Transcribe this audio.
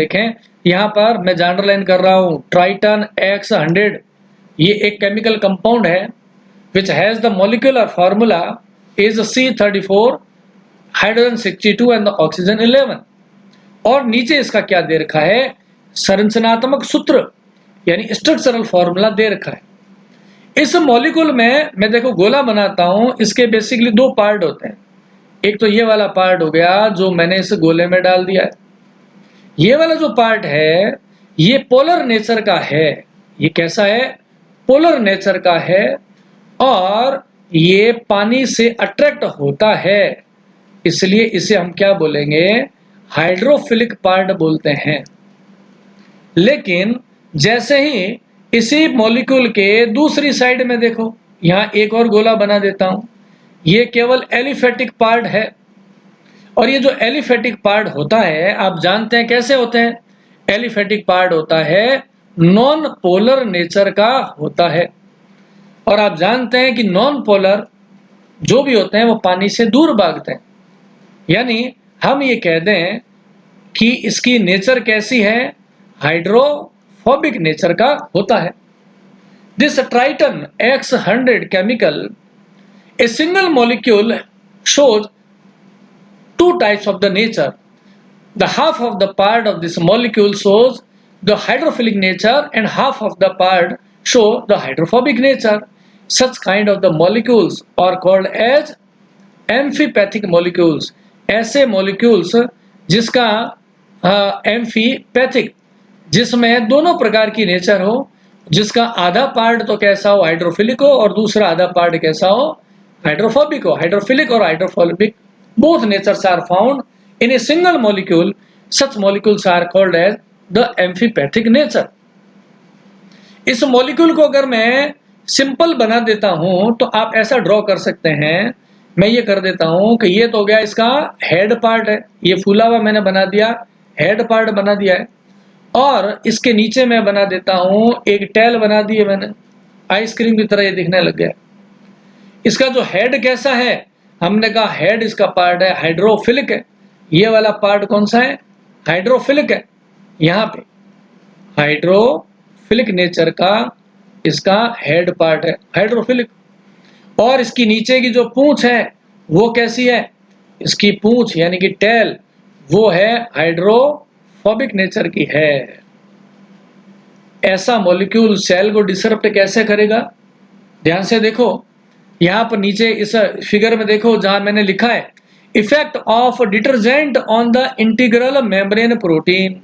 देखें यहाँ पर मैं अंडरलाइन कर रहा हूँ ट्राइटन X100, ये एक केमिकल कंपाउंड है which has the molecular formula is C34 hydrogen 62 and the oxygen 11। और नीचे इसका क्या दे रखा है, संरचनात्मक सूत्र यानी स्ट्रक्चरल फार्मूला दे रखा है। इस मॉलिक्यूल में मैं देखो गोला बनाता हूं, इसके बेसिकली दो पार्ट होते हैं। एक तो ये वाला पार्ट हो गया जो मैंने इस गोले में डाल दिया है। ये वाला जो पार्ट है ये पोलर नेचर का है। ये कैसा है, पोलर नेचर का है और ये पानी से अट्रैक्ट होता है, इसलिए इसे हम क्या बोलेंगे, हाइड्रोफिलिक पार्ट बोलते हैं। लेकिन जैसे ही इसी मॉलिक्यूल के दूसरी साइड में देखो, यहां एक और गोला बना देता हूं, ये केवल एलिफेटिक पार्ट है। और ये जो एलिफेटिक पार्ट होता है आप जानते हैं कैसे होते हैं, एलिफेटिक पार्ट होता है नॉन पोलर नेचर का होता है। और आप जानते हैं कि नॉन पोलर जो भी होते हैं वो पानी से दूर भागते हैं। यानी हम ये कह दें कि इसकी नेचर कैसी है, हाइड्रोफोबिक नेचर का होता है। This Triton X100 chemical, a single molecule shows two types of the nature. The half of the part of this molecule shows the hydrophilic nature and half of the part show the hydrophobic nature. Such kind of the molecules are called as amphipathic molecules. ऐसे molecules जिसका amphipathic, जिसमें दोनों प्रकार की nature हो, जिसका आधा part तो कैसा हो, हाइड्रोफिलिक हो, और दूसरा आधा पार्ट कैसा हो, हाइड्रोफोबिक हो। हाइड्रोफिलिक और hydrophobic both natures are found in a single molecule. Such molecules are called as the amphipathic nature. इस मॉलिक्यूल को अगर मैं सिंपल बना देता हूं तो आप ऐसा ड्रॉ कर सकते हैं, मैं ये कर देता हूं कि ये तो हो गया इसका हेड पार्ट है, ये फूला हुआ मैंने बना दिया, हेड पार्ट बना दिया है। और इसके नीचे मैं बना देता हूं एक टेल बना दी है मैंने, आइसक्रीम की तरह ये दिखने लग गया। इसका जो हेड कैसा है, हमने कहा हेड इसका पार्ट है हाइड्रोफिलिक है। ये वाला पार्ट कौन सा है, हाइड्रोफिलिक है। यहाँ पे हाइड्रोफिलिक नेचर का इसका हेड पार्ट है, हाइड्रोफिलिक। और इसकी नीचे की जो पूंछ है वो कैसी है, इसकी पूंछ यानी कि टेल वो है हाइड्रोफोबिक नेचर की है। ऐसा मॉलिक्यूल सेल को डिसरप्ट कैसे करेगा, ध्यान से देखो। यहां पर नीचे इस फिगर में देखो जहां मैंने लिखा है effect of detergent on the integral membrane protein.